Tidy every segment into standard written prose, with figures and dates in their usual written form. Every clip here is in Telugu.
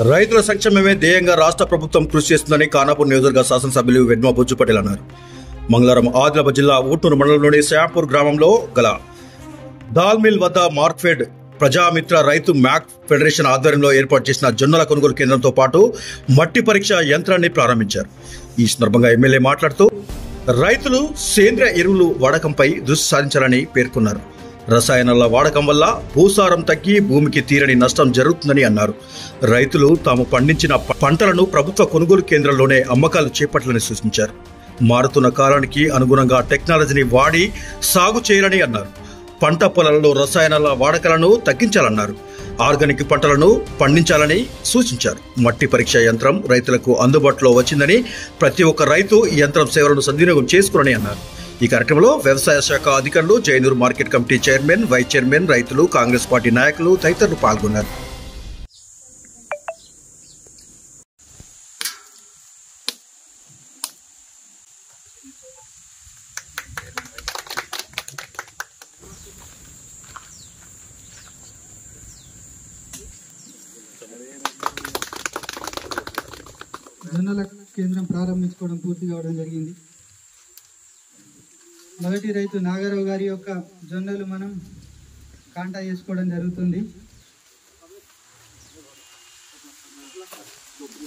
రైతుల సంక్షేమమే ధ్యేయంగా రాష్ట్ర ప్రభుత్వం కృషి చేస్తుందని ఖానాపూర్ నియోజకవర్గ శాసనసభ్యులు వెడ్మ బుజ్జు పటేల్ అన్నారు. మంగళవారం ఆదిలాబాద్ జిల్లా ఊట్నూరు మండలంలోని శ్యాంపూర్ గ్రామంలో గల దాల్ మిల్ వద్ద మార్క్ఫెడ్ ప్రజామిత్ర రైతు మ్యాక్ ఫెడరేషన్ ఆధ్వర్యంలో ఏర్పాటు చేసిన జొన్నల కొనుగోలు కేంద్రంతో పాటు మట్టి పరీక్ష యంత్రాన్ని ప్రారంభించారు. ఈ సందర్భంగా ఎమ్మెల్యే మాట్లాడుతూ రైతులు సేంద్రియ ఎరువులు వాడకంపై దృష్టి సారించాలని పేర్కొన్నారు. రసాయనాల వాడకం వల్ల భూసారం తగ్గి భూమికి తీరని నష్టం జరుగుతుందని అన్నారు. రైతులు తాము పండించిన పంటలను ప్రభుత్వ కొనుగోలు కేంద్రంలోనే అమ్మకాలు చేపట్టాలని సూచించారు. మారుతున్న కాలానికి అనుగుణంగా టెక్నాలజీని వాడి సాగు చేయాలని అన్నారు. పంట పొలాలలో రసాయనాల వాడకాలను తగ్గించాలన్నారు. ఆర్గానిక్ పంటలను పండించాలని సూచించారు. మట్టి పరీక్ష యంత్రం రైతులకు అందుబాటులో వచ్చిందని ప్రతి ఒక్క రైతు ఈ యంత్రం సేవలను సద్వినియోగం చేసుకోవాలని అన్నారు. ఈ కార్యక్రమంలో వ్యవసాయ శాఖ అధికారులు, Jainoor market committee chairman, vice chairman, రైతులు, కాంగ్రెస్ పార్టీ నాయకులు తదితరులు పాల్గొన్నారు. జొన్నల కేంద్రం ప్రారంభించుకోవడం పూర్తి కావడం జరిగింది. మొదటి రైతు నాగారావు గారి యొక్క జొన్నలు మనం కాంటా చేసుకోవడం జరుగుతుంది.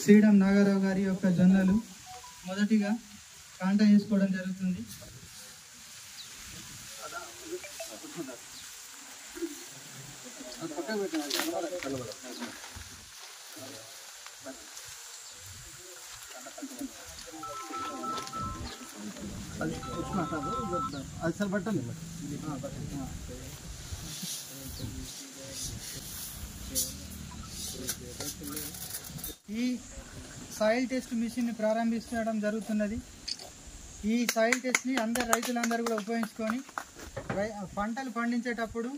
శ్రీడం నాగారావు గారి యొక్క జొన్నలు మొదటిగా కాంటా చేసుకోవడం జరుగుతుంది. ఈ సాయిల్ టెస్ట్ మిషన్ ని ప్రారంభించడం జరుగుతున్నది. ఈ సాయిల్ టెస్ట్ ని రైతులందరూ కూడా ఉపయోగించుకొని పంటలు పండించేటప్పుడు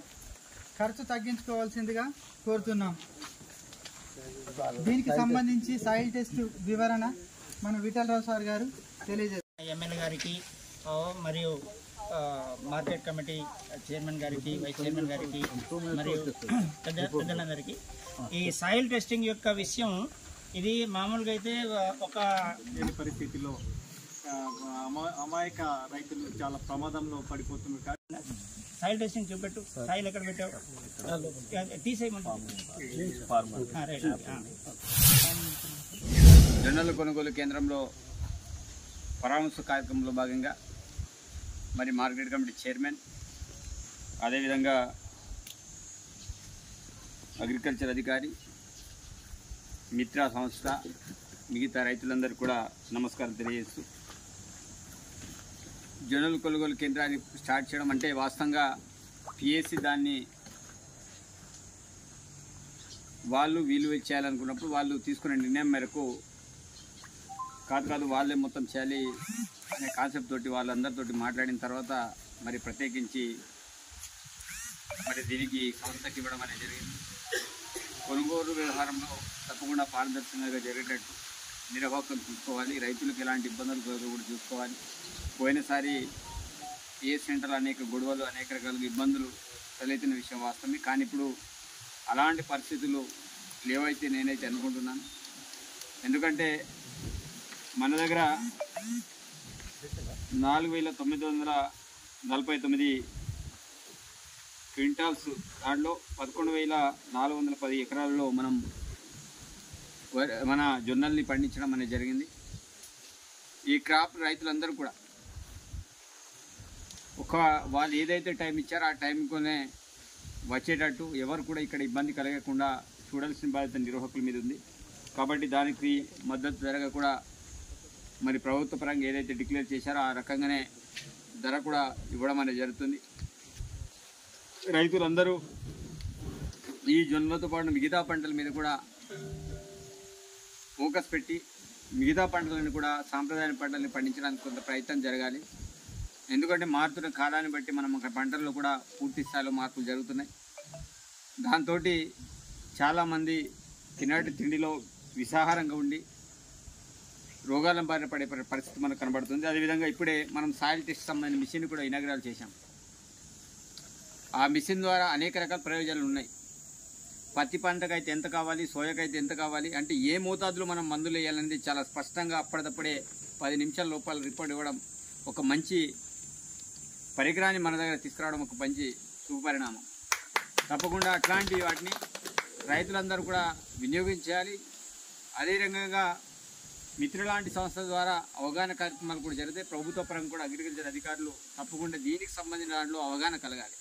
ఖర్చు తగ్గించుకోవాల్సిందిగా కోరుతున్నాం. దీనికి సంబంధించి సాయిల్ టెస్ట్ వివరణ మన విఠలరావు సార్ గారు తెలియజేస్తారు. ఎమ్మెల్యే గారికి మరియు మార్కెట్ కమిటీ చైర్మన్ గారికి, వైస్ చైర్మన్ గారికి మరియు పెద్దలందరికీ ఈ సాయిల్ టెస్టింగ్ యొక్క విషయం ఇది మామూలుగా అయితే ఒక పరిస్థితిలో అమాయక రైతులు చాలా ప్రమాదంలో పడిపోతున్నారు. సాయిల్ టెస్టింగ్ చూపెట్టు. సాయిల్ ఎక్కడ పెట్టావు తీసేయమంటారు. జొన్నల కొనుగోలు కేంద్రంలో పరామర్శ కార్యక్రమంలో భాగంగా మరి మార్కెట్ కమిటీ చైర్మన్, అదేవిధంగా అగ్రికల్చర్ అధికారి, మిత్ర సంస్థ, మిగతా రైతులందరూ కూడా నమస్కారం తెలియజేస్తూ, జొన్నల కొనుగోలు కేంద్రాన్ని స్టార్ట్ చేయడం అంటే వాస్తవంగా పిఎస్సి దాన్ని వాళ్ళు వీలు చేయాలనుకున్నప్పుడు వాళ్ళు తీసుకునే నిర్ణయం మేరకు కాదు వాళ్ళే మొత్తం చేయాలి అనే కాన్సెప్ట్ తోటి వాళ్ళందరితోటి మాట్లాడిన తర్వాత మరి ప్రత్యేకించి మరి దీనికి సంస్థకి ఇవ్వడం అనేది జరిగింది. కొనుగోలు వ్యవహారంలో తప్పకుండా పారదర్శకంగా జరిగేటట్టు నిర్వాహకం చూసుకోవాలి. రైతులకు ఎలాంటి ఇబ్బందులు కూడా చూసుకోవాలి. పోయినసారి ఏ సెంటర్లో అనేక గొడవలు, అనేక రకాల ఇబ్బందులు తలెత్తిన విషయం వాస్తవమే. కానీ ఇప్పుడు అలాంటి పరిస్థితులు లేవైతే నేనైతే అనుకుంటున్నాను. ఎందుకంటే మన దగ్గర 4,949 క్వింటాల్స్, దాంట్లో 11,410 ఎకరాల్లో మన జొన్నల్ని పండించడం అనేది జరిగింది. ఈ క్రాప్ రైతులందరూ కూడా వాళ్ళు ఏదైతే టైం ఇచ్చారో ఆ టైంతోనే వచ్చేటట్టు ఎవరు కూడా ఇక్కడ ఇబ్బంది కలగకుండా చూడాల్సిన బాధ్యత నిర్వాహకుల మీద ఉంది. కాబట్టి దానికి మద్దతు ధరగా కూడా మరి ప్రభుత్వ పరంగా ఏదైతే డిక్లేర్ చేశారో ఆ రకంగానే ధర కూడా ఇవ్వడం అనేది జరుగుతుంది. రైతులందరూ ఈ జొన్నలతో పాటు మిగతా పంటల మీద కూడా ఫోకస్ పెట్టి మిగతా పంటలను కూడా సాంప్రదాయ పంటలను పండించడానికి కొంత ప్రయత్నం జరగాలి. ఎందుకంటే మారుతున్న కాలాన్ని బట్టి మనం పంటల్లో కూడా పూర్తి స్థాయిలో మార్పులు జరుగుతున్నాయి. దాంతో చాలామంది తినటి తిండిలో విషాహారంగా ఉండి రోగాల బారిన పడే పరిస్థితి మనకు కనబడుతుంది. అదేవిధంగా ఇప్పుడే మనం సాయిల్ టెస్ట్ సంబంధించిన మిషన్ కూడా ఇనాగ్రేట్ చేశాం. ఆ మిషన్ ద్వారా అనేక రకాల ప్రయోజనాలు ఉన్నాయి. పత్తి పంటకైతే ఎంత కావాలి, సోయాకైతే ఎంత కావాలి, అంటే ఏ మోతాదులో మనం మందులు వేయాలనేది చాలా స్పష్టంగా అప్పటిదప్పుడే 10 నిమిషాల లోపల రిపోర్ట్ ఇవ్వడం ఒక మంచి పరికరాన్ని మన దగ్గర తీసుకురావడం ఒక మంచి శుభపరిణామం. తప్పకుండా అట్లాంటి వాటిని రైతులందరూ కూడా వినియోగించాలి. అదేవిధంగా మిత్రులాంటి సంస్థల ద్వారా అవగాహన కార్యక్రమాలు కూడా జరిగితే ప్రభుత్వ పరంగా కూడా అగ్రికల్చర్ అధికారులు తప్పకుండా దీనికి సంబంధించిన దాంట్లో అవగాహన కలగాలి.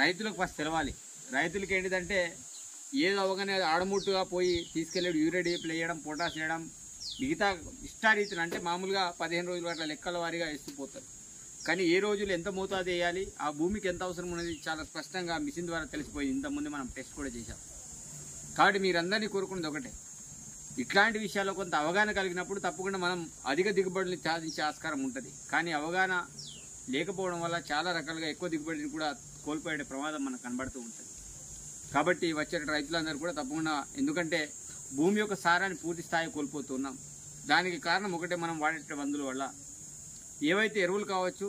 రైతులకు ఫస్ట్ తెలవాలి. రైతులకి ఏంటిదంటే ఏదో అవగాహన ఆడముట్టుగా పోయి తీసుకెళ్ళి యూరియా డీపీలు వేయడం, పొటాష్ వేయడం, మిగతా ఇష్టారీతులు అంటే మామూలుగా 15 రోజుల అట్లా లెక్కల వారీగా వేసిపోతారు. కానీ ఏ రోజులు ఎంత మోతాదు వేయాలి, ఆ భూమికి ఎంత అవసరం ఉన్నది చాలా స్పష్టంగా మిషన్ ద్వారా తెలిసిపోయింది. ఇంతకుముందు మనం టెస్ట్ కూడా చేశాం. కాబట్టి మీరందరినీ కోరుకున్నది ఒకటే, ఇట్లాంటి విషయాల్లో కొంత అవగాహన కలిగినప్పుడు తప్పకుండా మనం అధిక దిగుబడులు సాధించే ఆస్కారం ఉంటుంది. కానీ అవగాహన లేకపోవడం వల్ల చాలా రకాలుగా ఎక్కువ దిగుబడిని కూడా కోల్పోయే ప్రమాదం మనకు కనబడుతూ ఉంటుంది. కాబట్టి వచ్చే రైతులందరూ కూడా తప్పకుండా, ఎందుకంటే భూమి యొక్క సారాన్ని పూర్తి స్థాయి కోల్పోతున్నాం. దానికి కారణం ఒకటే, మనం వాడే మందుల వల్ల. ఏవైతే ఎరువులు కావచ్చు,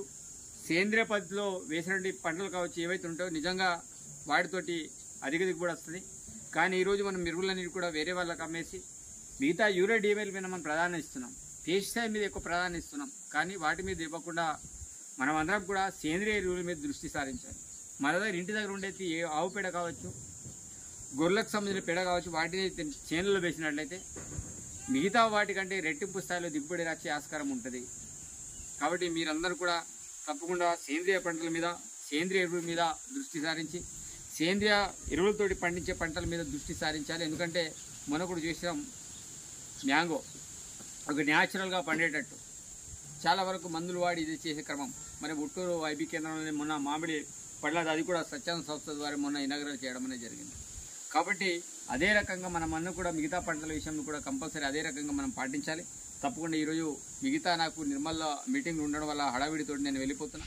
సేంద్రియ పద్ధతిలో వేసినటువంటి పంటలు కావచ్చు, ఏవైతే ఉంటాయో నిజంగా వాటితోటి అధిక దిగుబడి వస్తుంది. కానీ ఈరోజు మనం ఎరువులన్నిటి కూడా వేరే వాళ్ళకి అమ్మేసి మిగతా యూరియా డీవైల్ మీద మనం ప్రాధాన్యత ఇస్తున్నాం, పెస్టిసైడ్ మీద ఎక్కువ ప్రాధాన్యత ఇస్తున్నాం. కానీ వాటి మీద ఇవ్వకుండా మనం అందరం కూడా సేంద్రియ ఎరువుల మీద దృష్టి సారించాలి. మన దగ్గర ఇంటి దగ్గర ఉండేది ఆవు పేడ కావచ్చు, గొర్రెలకు సంబంధించిన పేడ కావచ్చు, వాటిని చేనులలో వేసినట్లయితే మిగతా వాటికంటే రెట్టింపు స్థాయిలో దిగుబడి వచ్చే ఆస్కారం ఉంటుంది. కాబట్టి మీరందరూ కూడా తప్పకుండా సేంద్రియ పంటల మీద, సేంద్రియ ఎరువుల మీద దృష్టి సారించి సేంద్రియ ఎరువులతోటి పండించే పంటల మీద దృష్టి సారించాలి. ఎందుకంటే మనకుడు చేసాం మ్యాంగో ఒక న్యాచురల్గా పండేటట్టు చాలా వరకు మందులు వాడి ఇది చేసే క్రమం. మరి ఉట్టూరు ఐబీ కేంద్రంలోనే మొన్న మామిడి పళ్ళది, అది కూడా స్వచ్ఛంద సంస్థ ద్వారా మొన్న ఇనాగరేట్ చేయడం అనేది జరిగింది. కాబట్టి అదే రకంగా మనం అన్న కూడా మిగతా పంటల విషయంలో కూడా కంపల్సరీ అదే రకంగా మనం పాటించాలి. తప్పకుండా ఈరోజు మిగతా నాకు నిర్మల్లో మీటింగ్ ఉండడం వల్ల హడావిడితోటి నేను వెళ్ళిపోతున్నా.